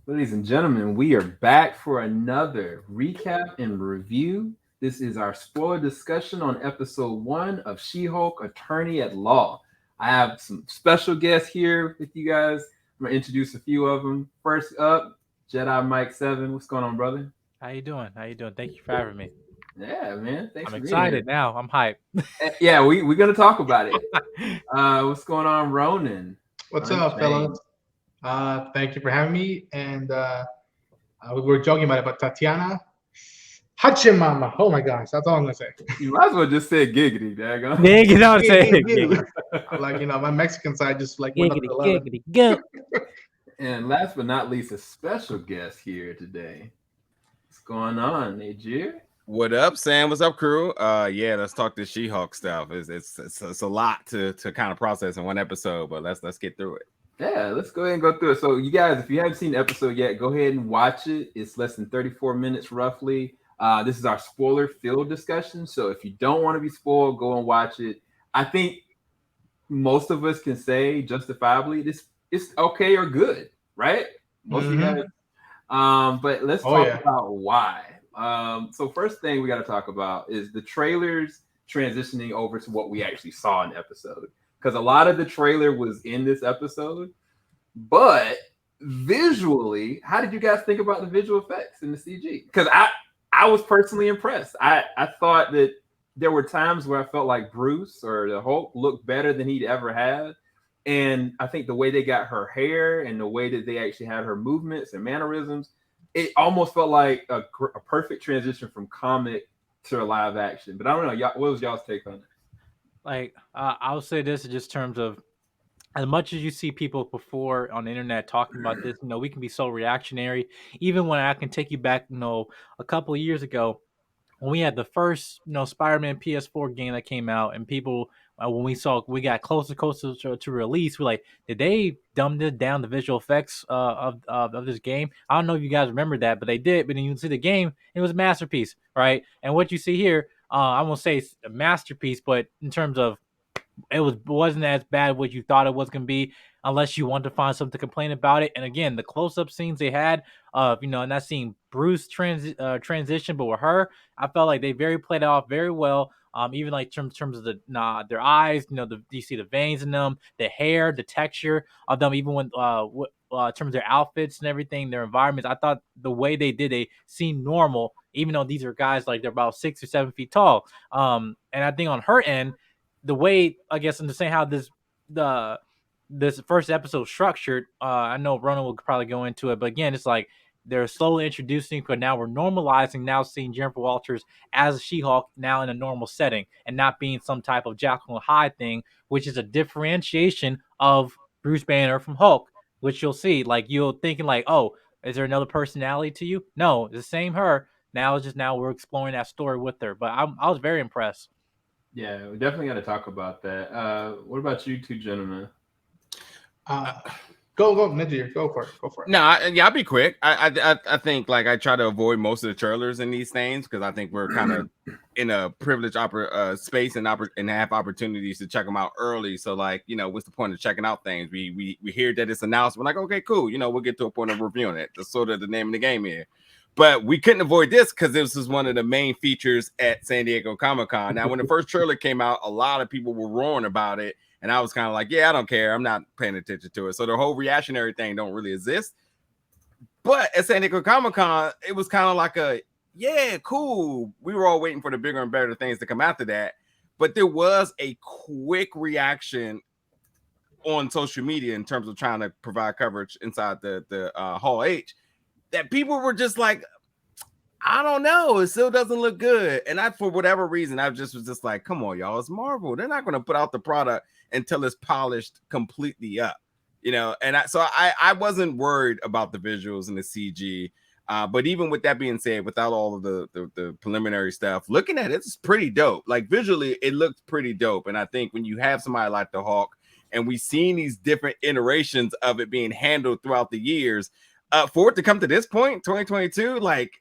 Ladies and gentlemen, we are back for another recap and review. This is our spoiler discussion on episode 1 of She-Hulk Attorney at Law. I have some special guests here with you guys. I'm going to introduce a few of them. First up, Jedi Mike 7. What's going on, brother? How you doing? How you doing? Thank you for having me. Yeah, man. Thanks I'm for being here. excited now. I'm hyped. Yeah, we're going to talk about it. What's going on, Ronan? What's up, Unchained. fellas? Thank you for having me. And we were joking about it, but Tatiana Hachimama. Oh my gosh, that's all I'm gonna say. You might as well just say giggity, daggone. Yeah, you know what I'm saying? Giggity. Like my Mexican side just like went up to Giggity, 11. giggity, go. And last but not least, a special guest here today. What's going on, Najir? What up, Sam? What's up, crew? Yeah, let's talk this She-Hulk stuff. It's a lot to kind of process in one episode, but let's get through it. Yeah, let's go ahead and go through it. So, you guys, if you haven't seen the episode yet, go ahead and watch it. It's less than 34 minutes roughly. This is our spoiler-filled discussion. So, if you don't want to be spoiled, go and watch it. I think most of us can say justifiably it's okay or good, right? Most of you guys. But let's talk about why. So first thing we got to talk about is the trailers transitioning over to what we actually saw in the episode. Because a lot of the trailer was in this episode, but visually, how did you guys think about the visual effects in the CG? Because I was personally impressed. I thought that there were times where I felt like Bruce or the Hulk looked better than he'd ever had. And I think the way they got her hair and the way that they actually had her movements and mannerisms, it almost felt like a perfect transition from comic to live action. But I don't know, y'all, what was y'all's take on it? Like, I'll say this in just terms of as much as you see people before on the internet talking about this, we can be so reactionary. Even when I can take you back, a couple of years ago, when we had the first, Spider-Man PS4 game that came out, and people, when we got closer to release, we're like, did they dumb down the visual effects of this game? I don't know if you guys remember that, but they did. But then you can see the game, it was a masterpiece, right? And what you see here, I won't say it's a masterpiece, but in terms of wasn't as bad what you thought it was going to be, unless you want to find something to complain about it. And again, the close-up scenes they had of and that seeing Bruce transition, but with her, I felt like they played it off very well. Even like terms of their eyes, you see the veins in them, the hair, the texture of them, even when in terms of their outfits and everything, their environments. I thought the way they did, they seemed normal, even though these are guys like they're about 6 or 7 feet tall. And I think on her end, the way, I guess, I'm just saying how this first episode structured, I know Ronan will probably go into it, but again, it's like they're slowly introducing, but now we're normalizing now seeing Jennifer Walters as She-Hulk now in a normal setting and not being some type of Jekyll and Hyde thing, which is a differentiation of Bruce Banner from Hulk, which you'll see. Like, you're thinking like, oh, is there another personality to you? No, it's the same her. Now it's just now we're exploring that story with her. But I was very impressed. Yeah, we definitely got to talk about that. What about you two gentlemen? Go, Najir, go for it. No, I'll be quick. I think like I try to avoid most of the trailers in these things because I think we're kind of in a privileged space and have opportunities to check them out early. So like, what's the point of checking out things? We hear that it's announced. We're like, okay, cool. We'll get to a point of reviewing it. That's sort of the name of the game here. But we couldn't avoid this because this was one of the main features at San Diego Comic-Con. Now, when the first trailer came out, a lot of people were roaring about it. And I was kind of like, yeah, I don't care. I'm not paying attention to it. So the whole reactionary thing don't really exist. But at San Diego Comic-Con, it was kind of like yeah, cool. We were all waiting for the bigger and better things to come after that. But there was a quick reaction on social media in terms of trying to provide coverage inside the Hall H that people were just like, I don't know. It still doesn't look good. And for whatever reason, I was just like, come on, y'all. It's Marvel. They're not going to put out the product until it's polished completely up, And I wasn't worried about the visuals and the CG. But even with that being said, without all of the preliminary stuff, looking at it, it's pretty dope. Like visually, it looks pretty dope. And I think when you have somebody like the Hulk and we've seen these different iterations of it being handled throughout the years, for it to come to this point, 2022, like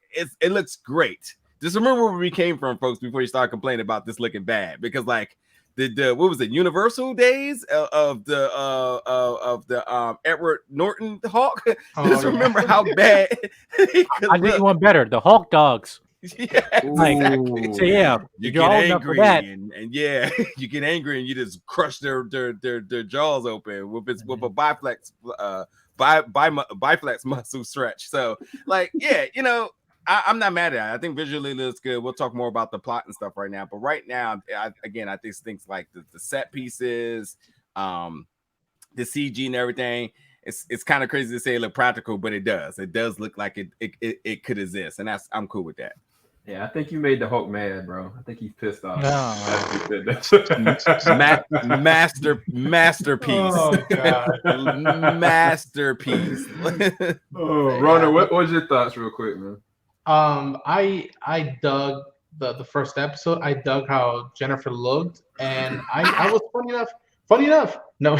it looks great. Just remember where we came from, folks, before you start complaining about this looking bad, because like what was it, Universal days of the Edward Norton Hawk. Just remember how bad he could I'll give you one better. The Hulk dogs. Yeah, exactly. So yeah, you you're get old enough for angry that. and yeah, you get angry and you just crush their jaws open with a biflex biflex muscle stretch. So like, yeah, you know, I'm not mad at it. I think visually it looks good. We'll talk more about the plot and stuff right now. But right now, I think things like the set pieces, the CG and everything. It's kind of crazy to say it look practical, but it does. It does look like it could exist, and I'm cool with that. Yeah, I think you made the Hulk mad, bro. I think he's pissed off. Masterpiece. Oh, God. Masterpiece. Rona, what was your thoughts, real quick, man? I dug the first episode. I dug how Jennifer looked, and I was funny enough. No,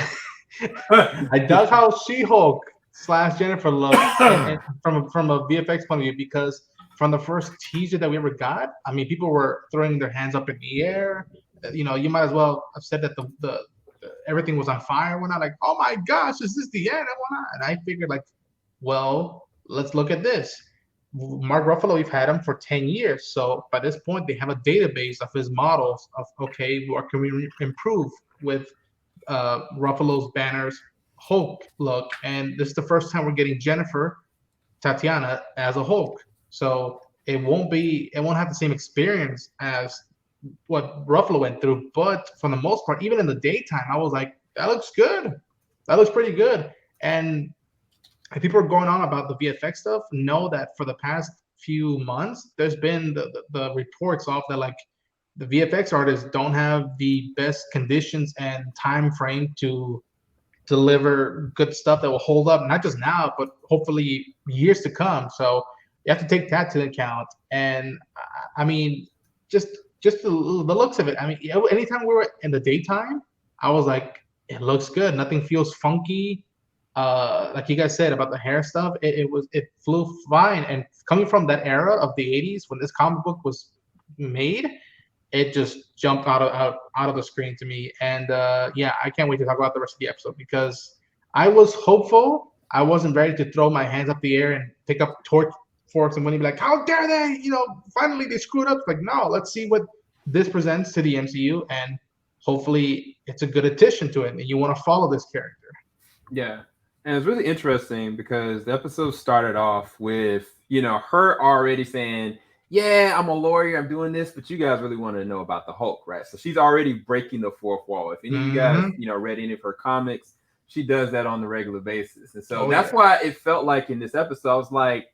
I dug how She-Hulk / Jennifer looked, and from a VFX point of view, because from the first teaser that we ever got, I mean, people were throwing their hands up in the air. You know, you might as well have said that the everything was on fire. We're not like, oh my gosh, is this the end? And whatnot. And I figured, like, well, let's look at this. Mark Ruffalo, we've had him for 10 years. So by this point, they have a database of his models of, okay, what can we improve with Ruffalo's Banner's Hulk look? And this is the first time we're getting Tatiana as a Hulk. So it won't have the same experience as what Ruffalo went through. But for the most part, even in the daytime, I was like, that looks good. That looks pretty good. And people are going on about the VFX stuff. Know that for the past few months, there's been the reports of that, like, the VFX artists don't have the best conditions and time frame to deliver good stuff that will hold up, not just now, but hopefully years to come. So you have to take that to account. And I mean, just the looks of it. I mean, anytime we were in the daytime, I was like, it looks good. Nothing feels funky. Like you guys said about the hair stuff, it flew fine. And coming from that era of the 80s when this comic book was made, it just jumped out of the screen to me. And yeah, I can't wait to talk about the rest of the episode, because I was hopeful. I wasn't ready to throw my hands up the air and pick up torch forks and be like, how dare they? You know, finally they screwed up. Like, no, let's see what this presents to the MCU, and hopefully it's a good addition to it, and you want to follow this character. Yeah. And it's really interesting because the episode started off with, you know, her already saying, yeah, I'm a lawyer, I'm doing this, but you guys really want to know about the Hulk, right? So she's already breaking the fourth wall. If any of you guys, you know, read any of her comics, she does that on a regular basis. And so that's why it felt like in this episode, I was like,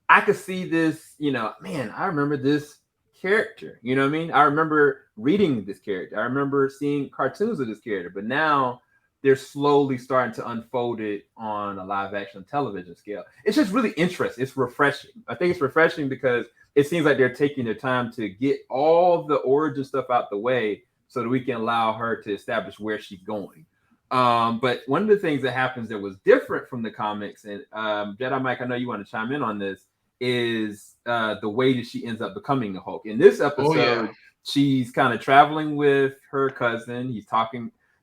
I could see this, you know, man, I remember this character. You know what I mean? I remember reading this character. I remember seeing cartoons of this character, but now they're slowly starting to unfold it on a live action television scale. It's just really interesting. It's refreshing. I think it's refreshing because it seems like they're taking their time to get all the origin stuff out the way so that we can allow her to establish where she's going. But one of the things that happens that was different from the comics, and Jedi Mike, I know you want to chime in on this, is the way that she ends up becoming the Hulk. In this episode, she's kind of traveling with her cousin.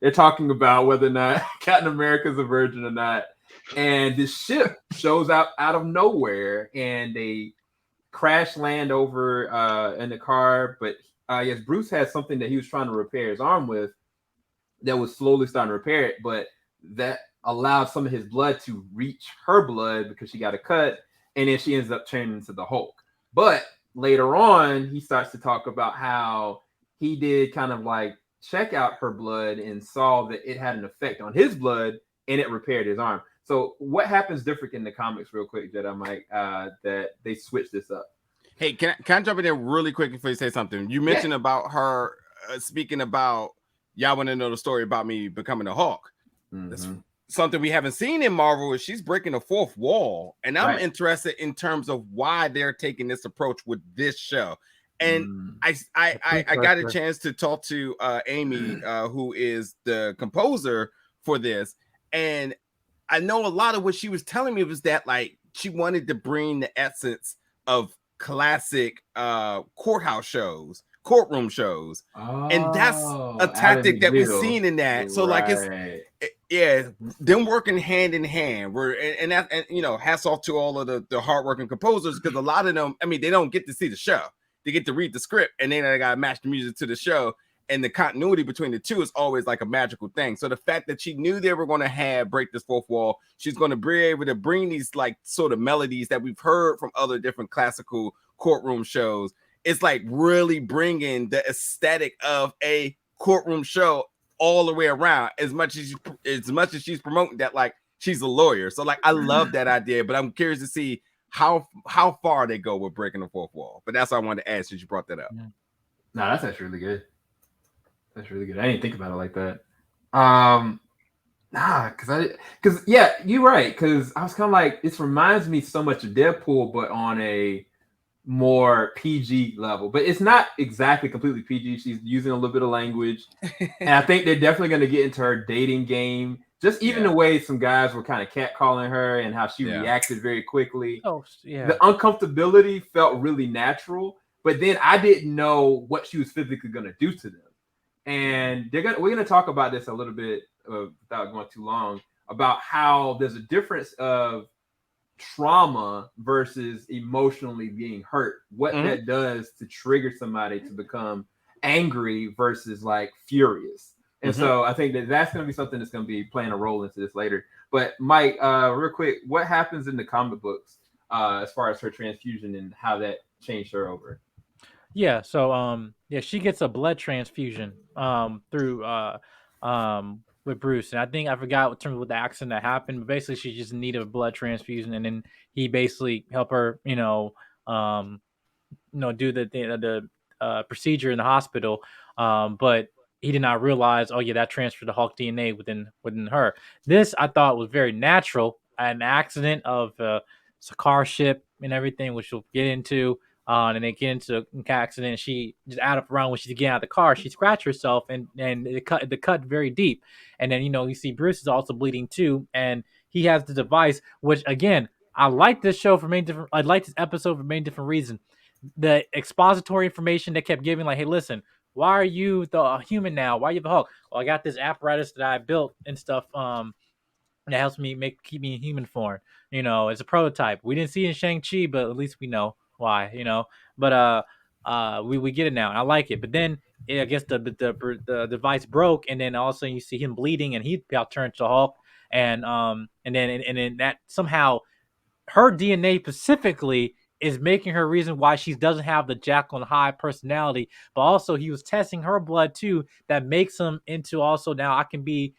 They're talking about whether or not Captain America's a virgin or not. And this ship shows up out of nowhere, and they crash land over in the car. But yes, Bruce had something that he was trying to repair his arm with that was slowly starting to repair it, but that allowed some of his blood to reach her blood because she got a cut, and then she ends up turning into the Hulk. But later on, he starts to talk about how he did kind of like check out her blood and saw that it had an effect on his blood, and it repaired his arm. So what happens different in the comics, real quick, Jedi Mike, that they switch this up? Hey, can I jump in there really quick before you say something? You mentioned about her speaking about, y'all want to know the story about me becoming a Hulk. That's something we haven't seen in Marvel, is she's breaking the fourth wall. And I'm interested in terms of why they're taking this approach with this show. And I got a chance to talk to Amy, who is the composer for this. And I know a lot of what she was telling me was that, like, she wanted to bring the essence of classic courthouse shows courtroom shows. And that's a tactic that we've seen in that. So like yeah, them working hand in hand. And hats off to all of the hardworking composers, because a lot of them, I mean, they don't get to see the show. They get to read the script, and then they gotta match the music to the show. And the continuity between the two is always like a magical thing. So the fact that she knew they were going to break this fourth wall, she's going to be able to bring these like sort of melodies that we've heard from other different classical courtroom shows. It's like really bringing the aesthetic of a courtroom show all the way around, as much as she's promoting that like she's a lawyer. So like I love that idea, but I'm curious to see how far they go with breaking the fourth wall. But that's what I wanted to ask since you brought that up. No, that's actually really good. That's really good. I didn't think about it like that. Because yeah, you're right. Because I was kind of like, this reminds me so much of Deadpool, but on a more PG level. But it's not exactly completely PG. She's using a little bit of language, and I think they're definitely going to get into her dating game. Just even the way some guys were kind of catcalling her and how she reacted very quickly. Oh yeah, the uncomfortability felt really natural. But then I didn't know what she was physically going to do to them. And we're gonna talk about this a little bit without going too long, about how there's a difference of trauma versus emotionally being hurt. What that does to trigger somebody to become angry versus like furious. And so I think that's going to be something that's going to be playing a role into this later. But Mike, real quick, what happens in the comic books as far as her transfusion and how that changed her over? Yeah, so she gets a blood transfusion through with Bruce, and I think I forgot in terms of what the accident that happened, but basically she just needed a blood transfusion, and then he basically helped her, do the procedure in the hospital, but he did not realize, that transferred the Hulk DNA within her. This I thought was very natural, an accident of a car ship and everything, which we'll get into. And they get into an accident. She just out of around when she's getting out of the car, she scratched herself and it cut very deep. And then you see Bruce is also bleeding too, and he has the device. Which again, I like this show for many different. I like this episode for many different reasons. The expository information they kept giving, like, hey, listen, why are you the human now? Why are you the Hulk? Well, I got this apparatus that I built and stuff. That helps me keep me in human form. It's a prototype. We didn't see it in Shang-Chi, but at least we know why, but we get it now, and I like it. But then I guess the device broke, and then all of a sudden you see him bleeding, and he about turns to Hulk, and then that somehow her DNA specifically is making her reason why she doesn't have the Jekyll and Hyde personality, but also he was testing her blood too, that makes him into also now I can be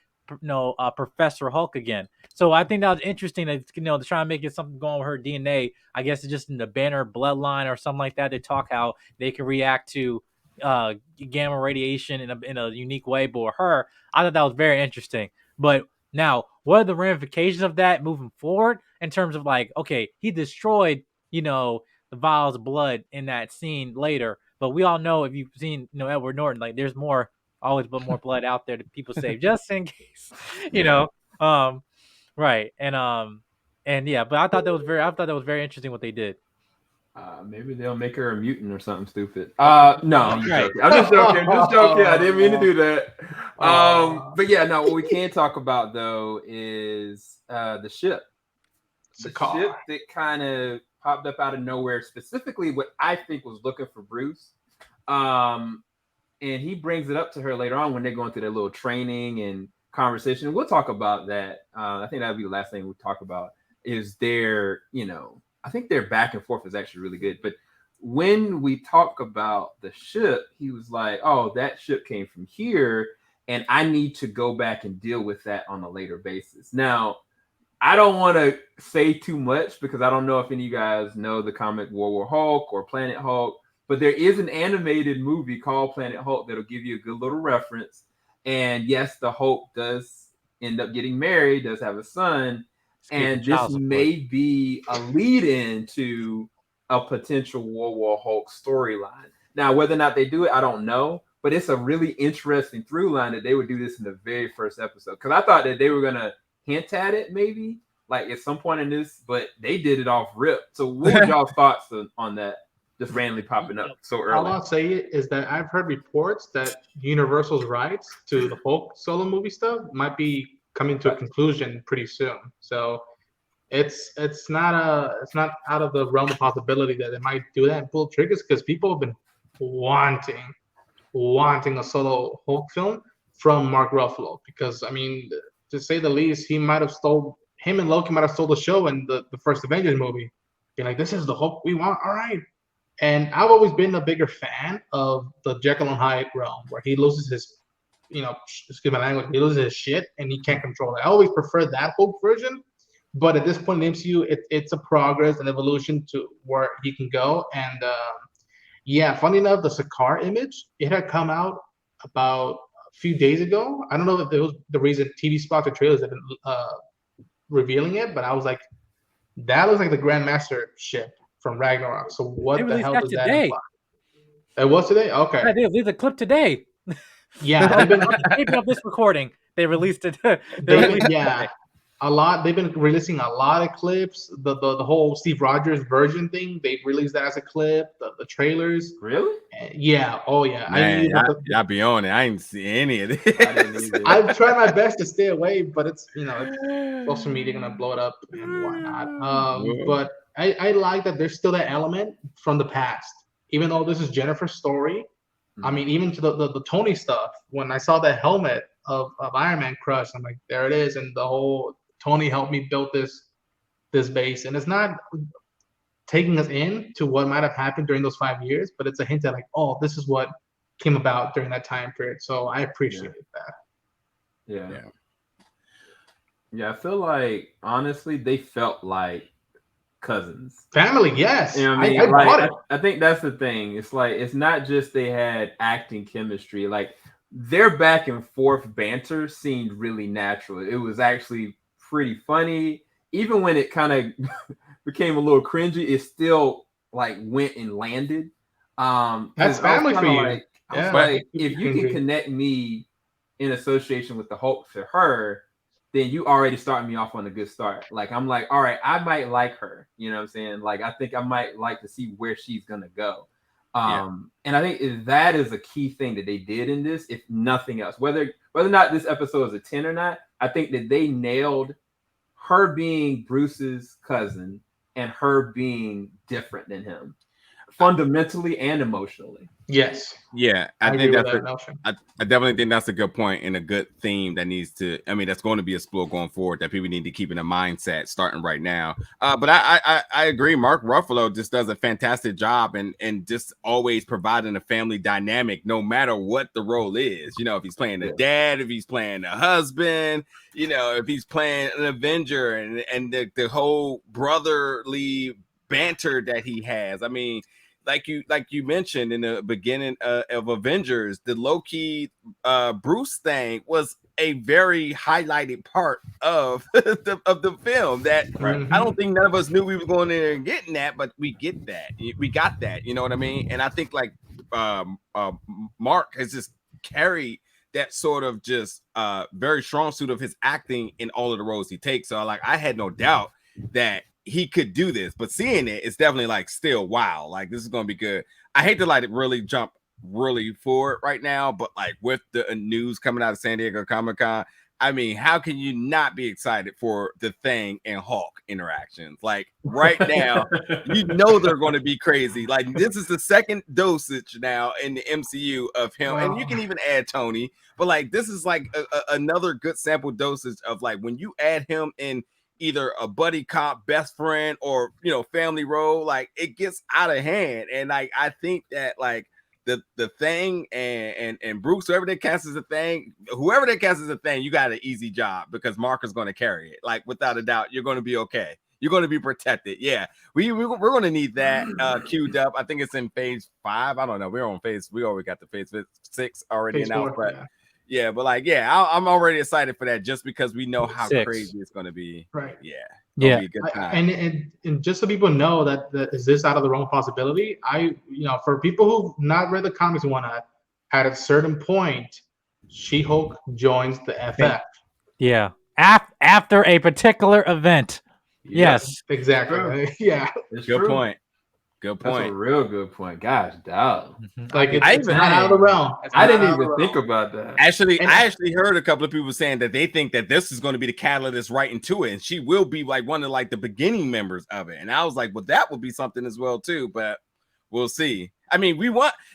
Professor Hulk again. So I think that was interesting that to try and make it something going with her DNA. I guess it's just in the Banner bloodline or something like that. They talk how they can react to gamma radiation in a unique way. But with her, I thought that was very interesting. But now, what are the ramifications of that moving forward in terms of like, okay, he destroyed the vials of blood in that scene later, but we all know, if you've seen Edward Norton, like there's always more blood out there that people save just in case, right. And yeah, but I thought that was very interesting what they did. Maybe they'll make her a mutant or something stupid. No, I'm just joking. I didn't mean to do that. But yeah, no, what we can talk about though is the ship. The ship that kind of popped up out of nowhere, specifically what I think was looking for Bruce. And he brings it up to her later on when they're going through their little training and conversation. We'll talk about that. I think that'll be the last thing we talk about is their, I think their back and forth is actually really good. But when we talk about the ship, he was like, oh, that ship came from here, and I need to go back and deal with that on a later basis. Now, I don't want to say too much because I don't know if any of you guys know the comic World War Hulk or Planet Hulk, but there is an animated movie called Planet Hulk that'll give you a good little reference. And yes, the Hulk does end up getting married, does have a son, and this may be a lead-in to a potential World War Hulk storyline. Now, whether or not they do it, I don't know, but it's a really interesting through line that they would do this in the very first episode. Because I thought that they were going to hint at it maybe, like at some point in this, but they did it off rip. So what were y'all's thoughts on that? just randomly popping up so All early. I'll say is that I've heard reports that Universal's rights to the Hulk solo movie stuff might be coming to a conclusion pretty soon. So it's not out of the realm of possibility that they might do that and pull triggers, because people have been wanting a solo Hulk film from Mark Ruffalo, because I mean, to say the least, him and Loki might have stole the show in the first Avengers movie. Being like, this is the Hulk we want, all right. And I've always been a bigger fan of the Jekyll and Hyde realm, where he loses his, excuse my language, he loses his shit and he can't control it. I always prefer that Hulk version, but at this point in the MCU, it's a progress and evolution to where he can go. And yeah, funny enough, the Sakaar image, it had come out about a few days ago. I don't know if it was the reason TV spots or trailers have been revealing it, but I was like, that looks like the Grandmaster ship from Ragnarok. So what the hell does that imply? It was today? Okay. Yeah, they released a clip today. Yeah, they've been taping up this recording. They released it. Yeah, a lot. They've been releasing a lot of clips. The whole Steve Rogers version thing, they released that as a clip. The trailers. Really? Yeah. Oh yeah. Man, y'all be on it. I ain't see any of this. I've tried my best to stay away, but it's social media gonna blow it up and whatnot. But I like that there's still that element from the past, even though this is Jennifer's story. I mean, even to the Tony stuff, when I saw that helmet of Iron Man crush, I'm like, there it is. And the whole Tony helped me build this base. And it's not taking us into what might have happened during those 5 years, but it's a hint at like, oh, this is what came about during that time period. So I appreciated that. Yeah, I feel like, honestly, they felt like cousins. Family, yes. You know what I mean? I bought it. I think that's the thing. It's like, it's not just they had acting chemistry. Like, their back and forth banter seemed really natural. It was actually pretty funny. Even when it kind of became a little cringy, it still like went and landed. That's family for you. Like, I was like, if you can connect me in association with the Hulk to her, then you already started me off on a good start. Like, I'm like, all right, I might like her. You know what I'm saying? Like, I think I might like to see where she's going to go. And I think that is a key thing that they did in this, if nothing else. Whether or not this episode is a 10 or not, I think that they nailed her being Bruce's cousin and her being different than him, fundamentally and emotionally. Yes. Yeah, I think that's I definitely think that's a good point and a good theme that needs to. I mean, that's going to be a spool going forward that people need to keep in a mindset starting right now. But I agree. Mark Ruffalo just does a fantastic job and just always providing a family dynamic, no matter what the role is. You know, if he's playing a dad, if he's playing a husband, you know, if he's playing an Avenger, and the whole brotherly banter that he has. I mean, like you mentioned in the beginning of Avengers, the Loki Bruce thing was a very highlighted part of the film that I don't think none of us knew we were going in there and getting that, but we get that. We got that, you know what I mean? And I think like Mark has just carried that sort of just very strong suit of his acting in all of the roles he takes. So like I had no doubt that he could do this, but seeing it's definitely like still wow, like this is gonna be good. I hate to like really jump really forward right now, but like with the news coming out of San Diego Comic-Con, I mean, how can you not be excited for the Thing and Hulk interactions? Like right now, you know they're going to be crazy. Like this is the second dosage now in the MCU of him, and you can even add Tony, but like this is like another good sample dosage of like when you add him in either a buddy cop, best friend, or family role, like it gets out of hand. And like I think that like the Thing and Bruce, whoever they cast as a Thing, you got an easy job because Mark is going to carry it. Like without a doubt, you're going to be okay. You're going to be protected. Yeah, we're going to need that queued up. I think it's in phase 5. I don't know. We already got the phase 6 already announced, but. Yeah, but like, I'm already excited for that just because we know how crazy it's going to be. Right. Yeah. Be a good time. And just so people know that is this out of the realm of possibility, for people who've not read the comics and whatnot, at a certain point, She-Hulk joins the FF. Yeah. After a particular event. Yes. Exactly. Yeah. Good point. Good That's a point. real good point. Gosh, dog. Like I it's even- not out of the realm. It's I not didn't out of the even think realm. about that. Actually, And- I actually heard a couple of people saying that they think that this is going to be the catalyst right into it, and she will be like one of like the beginning members of it. And I was like, well, that would be something as well too, but we'll see. I mean,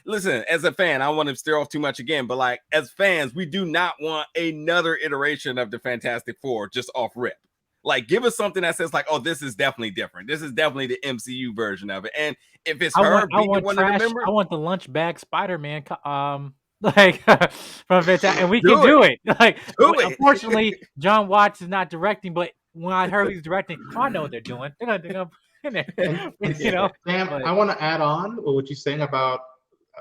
listen, as a fan, I don't want to steer off too much again, but like as fans, we do not want another iteration of the Fantastic Four just off rip. Like, give us something that says like, oh, this is definitely different. This is definitely the MCU version of it. And if it's I want one trash. of the members, I want the lunch bag Spider-Man. Like from Fantastic, and we Do can do it. Like, Do it. unfortunately, John Watts is not directing, but when I heard he's directing, I know what they're doing. They're gonna put in there. You know, Sam, but- I want to add on what you're saying about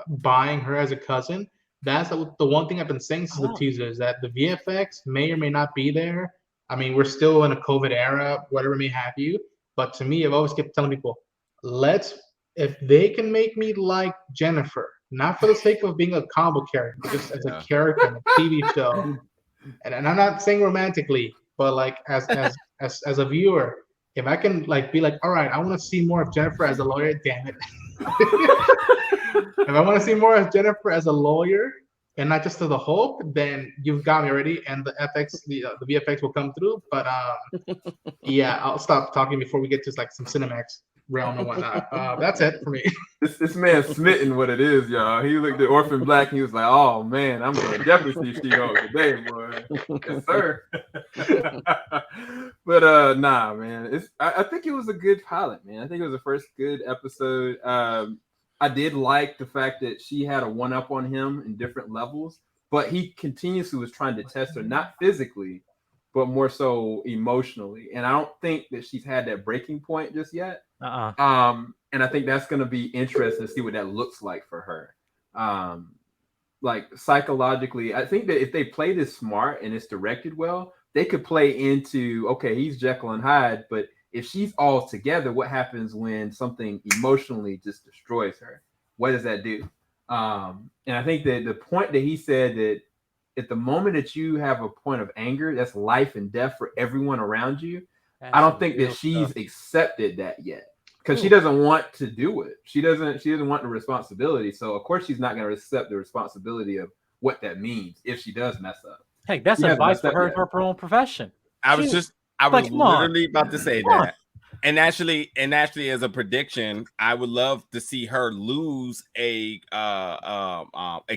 buying her as a cousin. That's the one thing I've been saying since the teaser is that the VFX may or may not be there. I mean, we're still in a COVID era, whatever may have you. But to me, I've always kept telling people, if they can make me like Jennifer, not for the sake of being a combo character, but just as a character in a TV show, and I'm not saying romantically, but like as a viewer, if I can like be like, all right, I want to see more of Jennifer as a lawyer, damn it. If I want to see more of Jennifer as a lawyer and not just as a Hulk, then you've got me already, and the VFX will come through. But yeah, I'll stop talking before we get to like some Cinemax realm and whatnot. That's it for me. This man smitten what it is, y'all. He looked at Orphan Black and he was like, "Oh man, I'm gonna definitely see She-Hulk today, boy." Yes, sir. But nah, man. I think it was a good pilot, man. I think it was the first good episode. I did like the fact that she had a one-up on him in different levels, but he continuously was trying to test her, not physically, but more so emotionally. And I don't think that she's had that breaking point just yet. And I think that's going to be interesting to see what that looks like for her. Like psychologically, I think that if they play this smart and it's directed well, they could play into, okay, he's Jekyll and Hyde, but if she's all together, what happens when something emotionally just destroys her? What does that do? And I think that the point that he said that at the moment that you have a point of anger, that's life and death for everyone around you. I don't think that she's accepted that yet because she doesn't want to do it. She doesn't want the responsibility. So of course she's not going to accept the responsibility of what that means if she does mess up. Heck, that's advice for her own profession. I was literally about to say that. And actually, as a prediction, I would love to see her lose a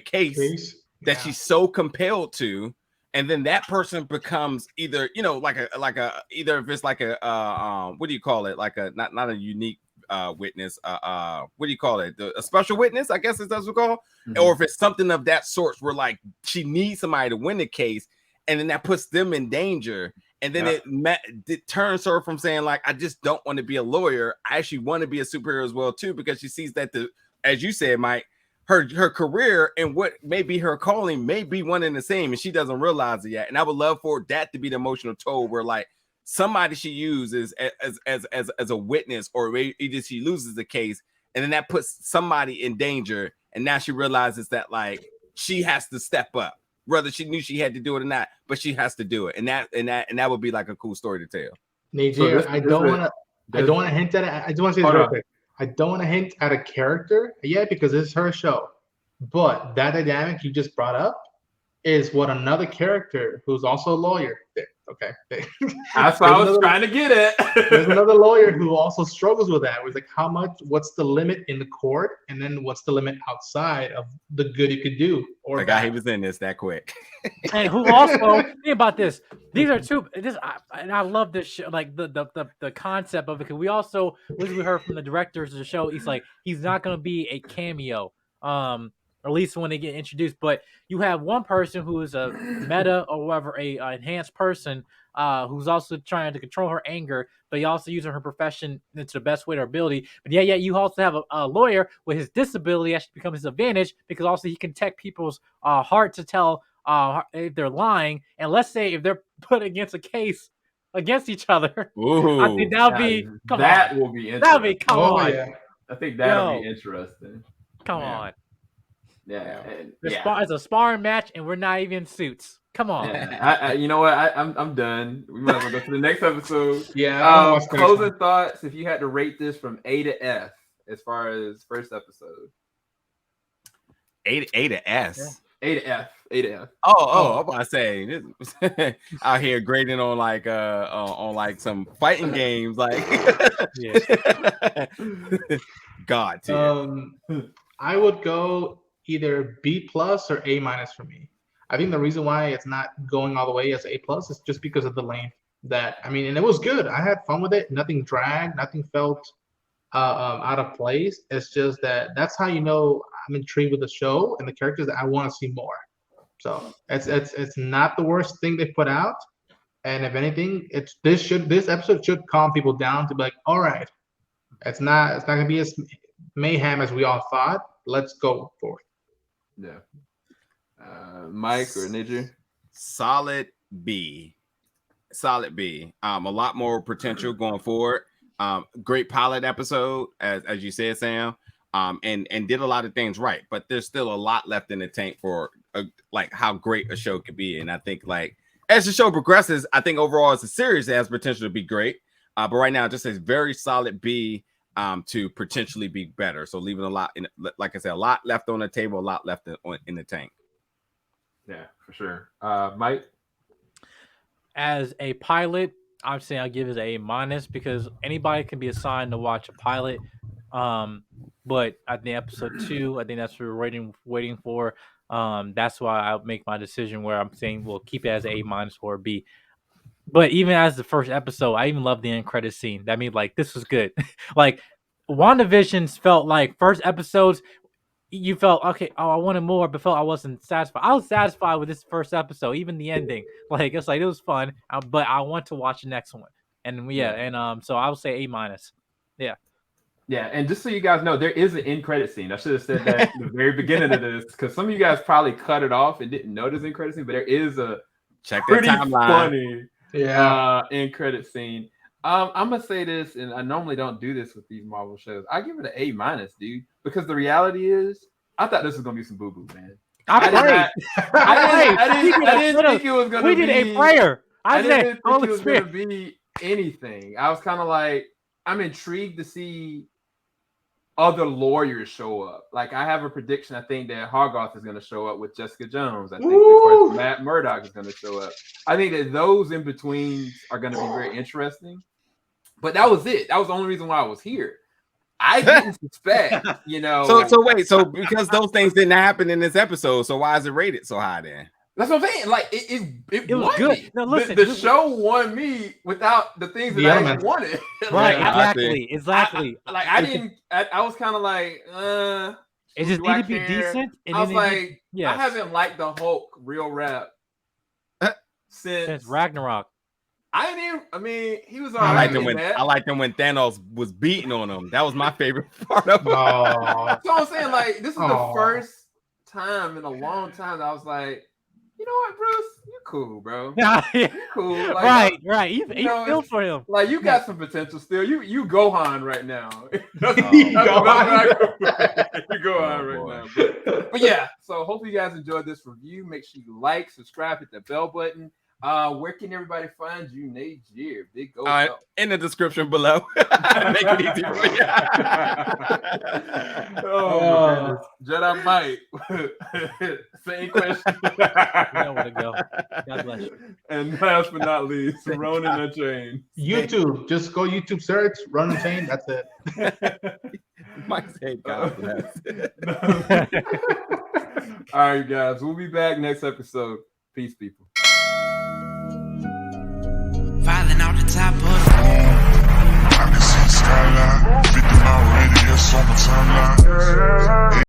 case that she's so compelled to, and then that person becomes either either if it's like a what do you call it, like a not a unique witness, what do you call it, a special witness, I guess that's what we call, or if it's something of that sort where like she needs somebody to win the case, and then that puts them in danger. And then it turns her from saying like, I just don't want to be a lawyer. I actually want to be a superhero as well too, because she sees that as you said, Mike, her career and what may be her calling may be one and the same, and she doesn't realize it yet. And I would love for that to be the emotional toll where like somebody she uses as a witness, or either she loses the case, and then that puts somebody in danger, and now she realizes that like she has to step up. Whether she knew she had to do it or not, but she has to do it, and that would be like a cool story to tell. Nadir, I don't want to hint at it. I just want to say this real quick. I don't want to hint at a character yet because this is her show. But that dynamic you just brought up is what another character who's also a lawyer did. Okay, that's what I was trying to get at. There's another lawyer who also struggles with that. It's like what's the limit in the court, and then what's the limit outside of the good you could do? Or the guy he was in this that quick. And who also think about this? These are two. And I love this show, like the concept of it. Because we also, as we heard from the directors of the show, he's not going to be a cameo. Or at least when they get introduced, but you have one person who is a meta or whatever, a enhanced person who's also trying to control her anger, but he also using her profession to the best way to her ability. But yeah, you also have a lawyer with his disability actually become his advantage because also he can tech people's heart to tell if they're lying. And let's say if they're put against a case against each other, I think will be interesting. That'll be on. Yeah. I think that'll be interesting. Come on. Yeah, it's a sparring match, and we're not even in suits. Come on. Yeah. You know what? I'm done. We might as well go to the next episode. Yeah. Closing thoughts. If you had to rate this from A to F, as far as first episode? A to S. A to F. A to F. Oh, I'm about to say this out here grading on like some fighting games, like God tier. I would go either B+ or A- for me. I think the reason why it's not going all the way as A+ is just because of the length. And it was good. I had fun with it. Nothing dragged. Nothing felt out of place. It's just that's how you know I'm intrigued with the show and the characters that I want to see more. So it's not the worst thing they put out. And if anything, this episode should calm people down to be like, all right, it's not gonna be as mayhem as we all thought. Let's go for it. Yeah. Mike or Nidger? Solid B. A lot more potential going forward. Great pilot episode, as you said, Sam. And did a lot of things right, but there's still a lot left in the tank for like how great a show could be. And I think like as the show progresses, I think overall as a series it has potential to be great. But right now, just a very solid B to potentially be better. So leaving a lot in, like I said, a lot left on the table, a lot left in the tank. Yeah, for sure. Mike? As a pilot, I'm saying I'll give it an A- because anybody can be assigned to watch a pilot. But I think episode 2, I think that's what we're waiting for. That's why I'll make my decision where I'm saying we'll keep it as A- or B. But even as the first episode, I even love the end credit scene. That means like this was good. Like WandaVision's felt like first episodes, you felt okay. Oh, I wanted more, but felt I wasn't satisfied. I was satisfied with this first episode, even the ending. Like it's like it was fun, but I want to watch the next one. And so I would say A-. Yeah. Yeah, and just so you guys know, there is an end credit scene. I should have said that at the very beginning of this because some of you guys probably cut it off and didn't notice end credit scene, but there is a pretty funny end credit scene. I'm gonna say this, and I normally don't do this with these Marvel shows. I give it an A-, dude, because the reality is, I thought this was gonna be some boo boo, man. I didn't think it was gonna be. We did a prayer. I didn't think it was gonna be anything. I was kind of like, I'm intrigued to see other lawyers show up. Like I have a prediction. I think that Hogarth is going to show up with Jessica Jones. I think of course, Matt Murdock is going to show up. I think that those in betweens are going to be very interesting. But that was it. That was the only reason why I was here. I didn't suspect, So wait, because those things didn't happen in this episode, so why is it rated so high then? That's what I'm saying. Like it was good. Me. No, listen, the show won me without the things that I wanted. Right? Exactly. I was kind of like, it just needed to be decent. I was like, I haven't liked the Hulk real rap since Ragnarok. He was all right. I liked him when Thanos was beating on him. That was my favorite part of it. So I'm saying, like, this is the first time in a long time that I was like, you know what, Bruce? You cool, bro. You cool. Like, right. You feel for him. Like you got some potential still. You Gohan right now. You Gohan right now. But yeah, so hopefully you guys enjoyed this review. Make sure you like, subscribe, hit the bell button. Where can everybody find you, Najir? Big go. In the description below. Make it easy for you. My goodness. Jedi Mike. Same question. You know where to go. God bless you. And last but not least, Ronan Unchained. YouTube. Just go YouTube search, Ronan Unchained. That's it. Mike said God bless. All right, guys. We'll be back next episode. Peace, people. Filing out the top of I can see the skyline, 50 mile radius on my timeline.